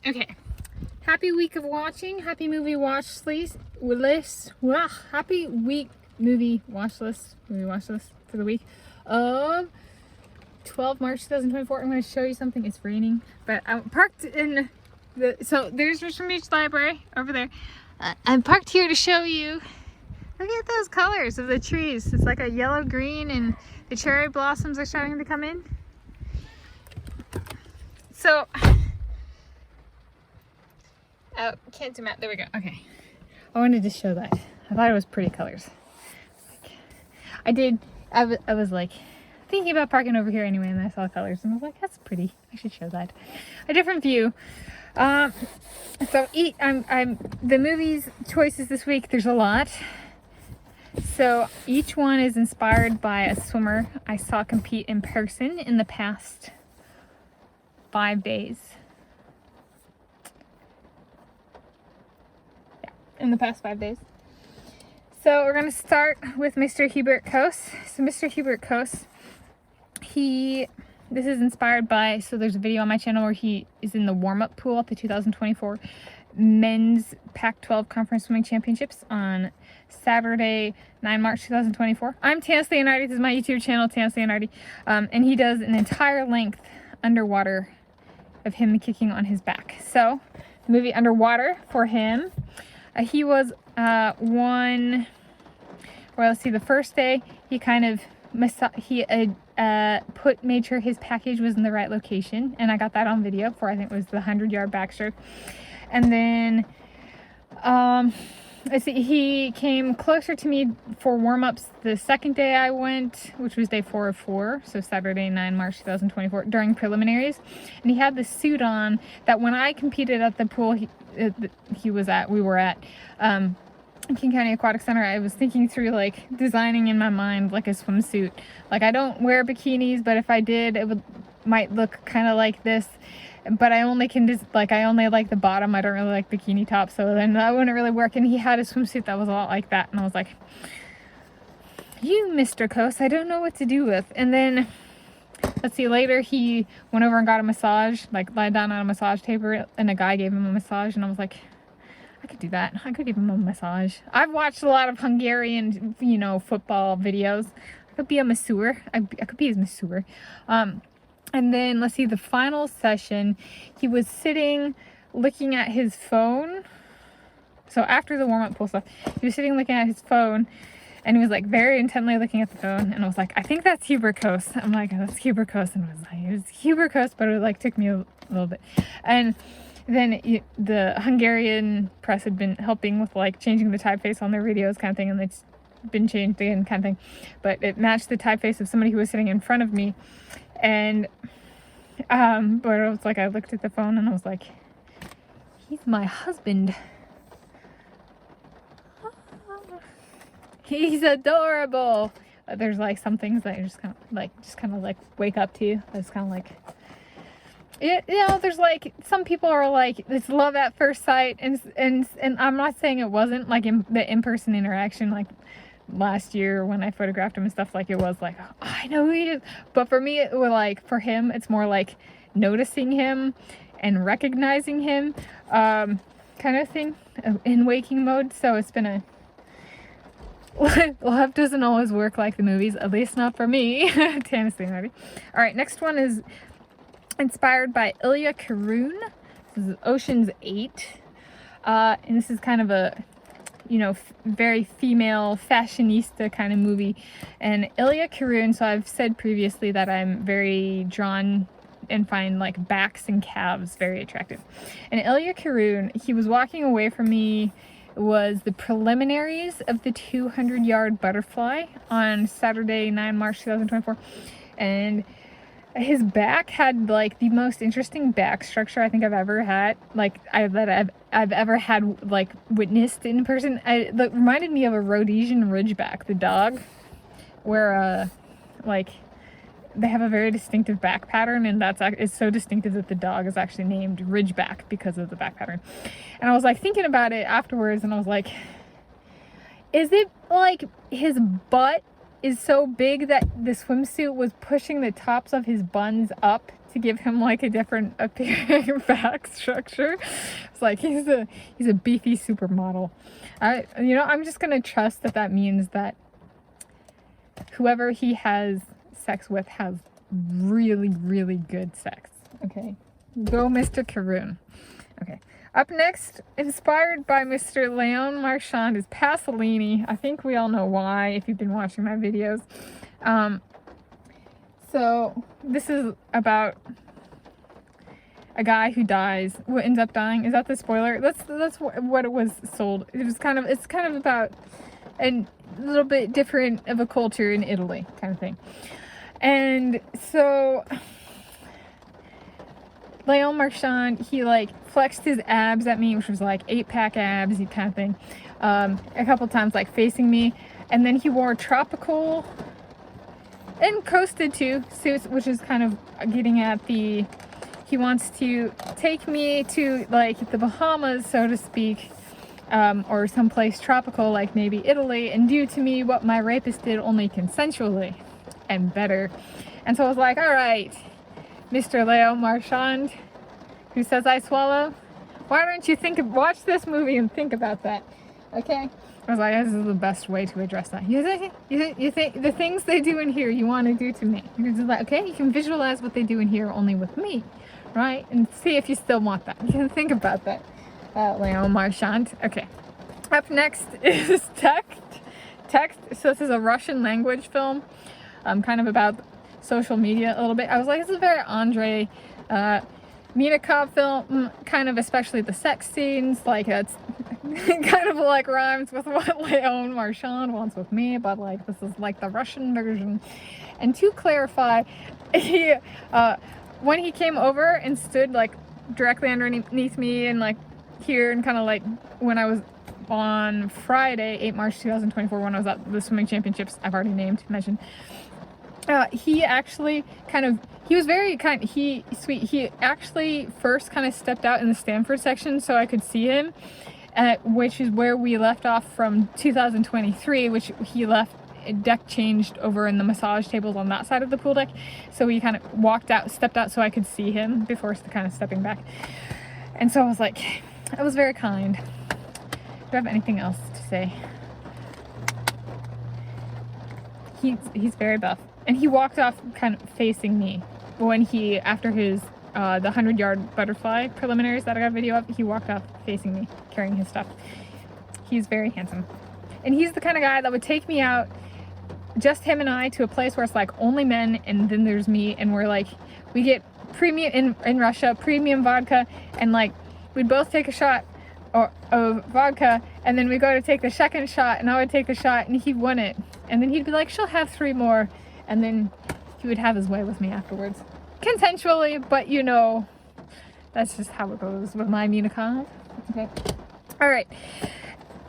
Okay. Happy week of watching. Happy movie watch list. Happy week movie watch list. Movie watch list for the week of 12 March 2024. I'm going to show you something. It's raining, but I'm parked in the. So there's Richmond Beach Library over there. I'm parked here to show you. Look at those colors of the trees. It's like a yellow green, and the cherry blossoms are starting to come in. So. Oh, can't zoom out. There we go. Okay. I wanted to show that. I thought it was pretty colors. I was like thinking about parking over here anyway, and I saw colors and I was like, that's pretty. I should show that. A different view. The movies choices this week, there's a lot. So each one is inspired by a swimmer I saw compete in person in the past 5 days. In the past 5 days. So we're going to start with Mr. Hubert Coase. So Mr. Hubert Coase, this is inspired by, so there's a video on my channel where he is in the warm-up pool at the 2024 Men's Pac-12 Conference Swimming Championships on Saturday, 9 March 2024. I'm Tanis Leonhardi. This is my YouTube channel, Tanis Leonhardi. And he does an entire length underwater of him kicking on his back. So the movie Underwater for him, he was the first day he kind of made sure his package was in the right location, and I got that on video for, I think it was the 100-yard backstroke. And then he came closer to me for warm-ups the second day I went, which was day 4 of 4, so Saturday, 9 March 2024, during preliminaries. And he had the suit on that when I competed at the pool we were at King County Aquatic Center, I was thinking through like designing in my mind like a swimsuit. Like, I don't wear bikinis, but if I did, might look kind of like this. But I only like the bottom. I don't really like bikini tops, so then that wouldn't really work. And he had a swimsuit that was a lot like that, and I was like, you, Mr. Coase, I don't know what to do with. And then, let's see, later he went over and got a massage, like lied down on a massage table, and a guy gave him a massage, and I was like, I could do that. I could give him a massage. I've watched a lot of Hungarian, football videos. I could be a masseur. I could be his masseur. And then, let's see, the final session, he was sitting looking at his phone. So after the warm-up pool stuff, he was sitting looking at his phone, and he was like very intently looking at the phone, and I was like, I think that's Hubert Coase. I'm like, that's Hubert Coase. And it was Hubert Coase, but it like took me a little bit. And then the Hungarian press had been helping with like changing the typeface on their videos kind of thing, and it's been changed again kind of thing. But it matched the typeface of somebody who was sitting in front of me. And but I was like, I looked at the phone and I was like, he's my husband. He's adorable. There's like some things that you just kind of wake up to. It's kind of like, there's like, some people are like, it's love at first sight, and I'm not saying it wasn't, like in the in-person interaction, like last year when I photographed him and stuff, like it was like, oh, I know who he is. But for me, it was like, for him, it's more like noticing him and recognizing him, kind of thing in waking mode. So it's been love doesn't always work like the movies, at least not for me. Tanis Leonhardi. All right, next one is inspired by Ilya Kurun. This is Ocean's 8. And this is kind of a, very female fashionista kind of movie. And Ilya Kurun, so I've said previously that I'm very drawn and find like backs and calves very attractive. And Ilya Kurun, he was walking away from me. It was the preliminaries of the 200-yard butterfly on Saturday, 9 March 2024. And his back had like the most interesting back structure I think I've ever had, I've ever had like witnessed in person. It reminded me of a Rhodesian Ridgeback, the dog, where they have a very distinctive back pattern, and it's so distinctive that the dog is actually named Ridgeback because of the back pattern. And I was like thinking about it afterwards, and I was like, is it like his butt is so big that the swimsuit was pushing the tops of his buns up to give him like a different appearing back structure. It's like he's a beefy supermodel. I'm just gonna trust that means that whoever he has sex with has really, really good sex. Okay, go Mr. Caroon. Okay, up next, inspired by Mr. Leon Marchand, is Pasolini. I think we all know why if you've been watching my videos. So this is about a guy who dies, who ends up dying. Is that the spoiler? That's what it was sold. It's kind of about a little bit different of a culture in Italy, kind of thing. And so Leon Marchand, he like flexed his abs at me, which was like 8-pack abs, kind of thing, a couple times, like facing me. And then he wore tropical and coasted too suits, which is kind of getting at he wants to take me to like the Bahamas, so to speak, or someplace tropical like maybe Italy, and do to me what my rapist did, only consensually and better. And so I was like, all right, Mr. Leo Marchand, who says I swallow, why don't you watch this movie and think about that, okay? I was like, this is the best way to address that. You think the things they do in here you want to do to me. You're just like, okay, you can visualize what they do in here only with me, right? And see if you still want that. You can think about that, Leon Marchand. Okay. Up next is Text. So this is a Russian language film, kind of about social media a little bit. I was like, this is a very Andrei Minikov film, kind of, especially the sex scenes, like it's kind of like rhymes with what Leon Marchand wants with me, but like this is like the Russian version. And to clarify, he when he came over and stood like directly underneath me and like here, and kind of like when I was on Friday, 8 March 2024, when I was at the swimming championships I've already mentioned, he actually he was very sweet. He actually first kind of stepped out in the Stanford section so I could see him, which is where we left off from 2023, which he left deck changed over in the massage tables on that side of the pool deck. So he kind of stepped out so I could see him before kind of stepping back. And so I was like, it was very kind. Do I have anything else to say? He's very buff. And he walked off kind of facing me when after his, the 100-yard butterfly preliminaries that I got a video of, he walked off facing me, carrying his stuff. He's very handsome. And he's the kind of guy that would take me out, just him and I, to a place where it's like only men, and then there's me, and we're like, we get premium, in Russia, premium vodka, and like, we'd both take a shot of vodka, and then we go to take the second shot, and I would take the shot, and he'd win it. And then he'd be like, she'll have 3 more. And then he would have his way with me afterwards. Consensually, but you know, that's just how it goes with my Minikov. Okay. Alright.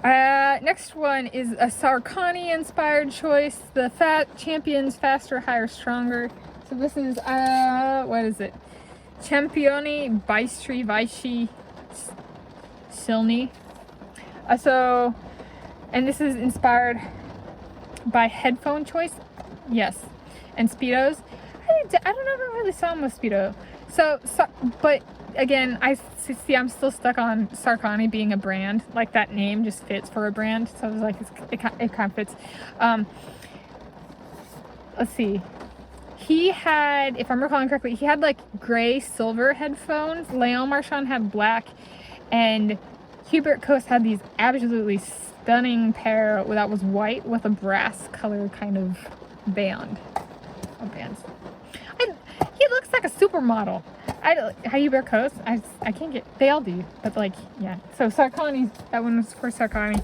Next one is a Sarkani-inspired choice. The Fat Champions Faster, Higher, Stronger. So this is, what is it? Championi Bystri Vichy Silny. And this is inspired by headphone choice. Yes. And Speedos. I don't know if I really saw him with Speedo. So, but again, I'm still stuck on Sarkani being a brand. Like, that name just fits for a brand. So I was like, it kind of fits. Let's see. He had, if I'm recalling correctly, he had like gray silver headphones. Leon Marchand had black. And Hubert Coast had these absolutely stunning pair that was white with a brass color kind of band. Bands. He looks like a supermodel. Hubert Coast, I can't get, they all do, but like, yeah. So Sarkani, that one was for Sarkani.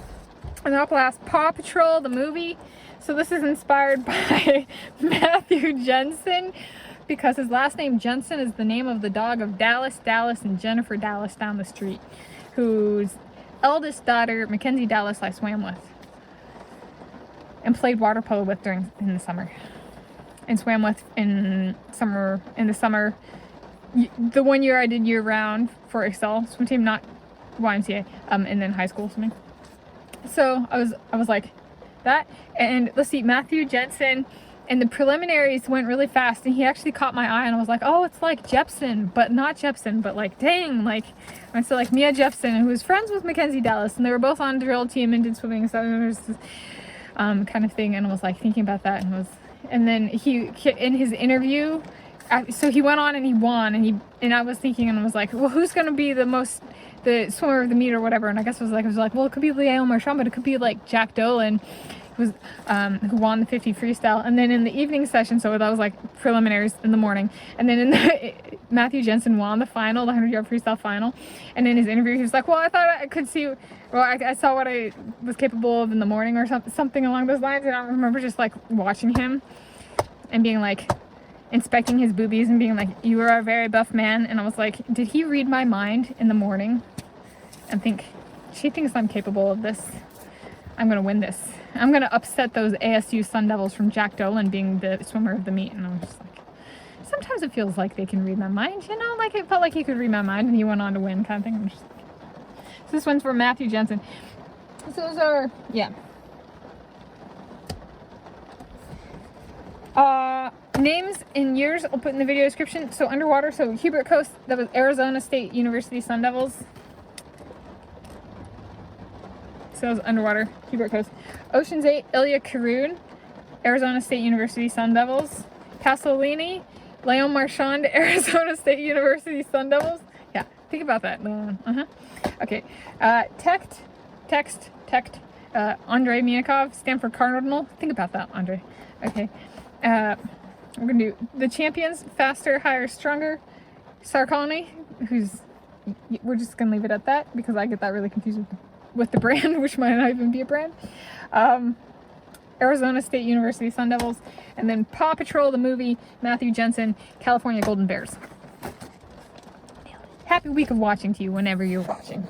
And then last, PAW Patrol, the movie. So this is inspired by Matthew Jensen, because his last name Jensen is the name of the dog of Dallas, and Jennifer Dallas down the street, whose eldest daughter, Mackenzie Dallas, I swam with and played water polo with in the summer. And swam with in the summer. The 1 year I did year round for Excel swim team, not YMCA, and then high school swimming. So I was like that. And let's see, Matthew Jensen And the preliminaries went really fast, and he actually caught my eye, and I was like, oh, it's like Jepsen, but not Jepsen, but like, dang, like, and so like Mia Jepsen, who was friends with Mackenzie Dallas, and they were both on drill team and did swimming and stuff, and it was this, kind of thing, and I was like thinking about that, and then he in his interview, so he went on and he won, and I was thinking, and I was like, well, who's gonna be the swimmer of the meet or whatever, and I guess it was like, well, it could be Leo Marchand, but it could be like Jack Dolan, who won the 50 freestyle. And then in the evening session, so that was like preliminaries in the morning, and then in the Matthew Jensen won the final, the 100-yard freestyle final, and in his interview he was like, well, I thought I could see, well, I saw what I was capable of in the morning, or something along those lines. And I remember just like watching him and being like, inspecting his boobies and being like, you are a very buff man, and I was like, did he read my mind in the morning and think, she thinks I'm capable of this, I'm gonna win this, I'm gonna upset those ASU Sun Devils from Jack Dolan being the swimmer of the meet. And I was just like, sometimes it feels like they can read my mind, you know, like it felt like he could read my mind and he went on to win, kind of thing. I'm just like, so this one's for Matthew Jensen. So those are, yeah. Names and years I'll put in the video description. So underwater, so Hubert Coast, that was Arizona State University Sun Devils. So it was underwater, Hubert Coast. Ocean's 8, Ilya Karoun, Arizona State University Sun Devils. Pasolini, Leon Marchand, Arizona State University Sun Devils. Yeah, think about that. Okay. Text, Andrei Miakov, Stanford Cardinal. Think about that, Andrei. Okay. We're going to do the champions, faster, higher, stronger. Sarkani, we're just going to leave it at that because I get that really confused with the brand, which might not even be a brand. Arizona State University Sun Devils. And then PAW Patrol, the movie, Matthew Jensen, California Golden Bears. Happy week of watching to you whenever you're watching.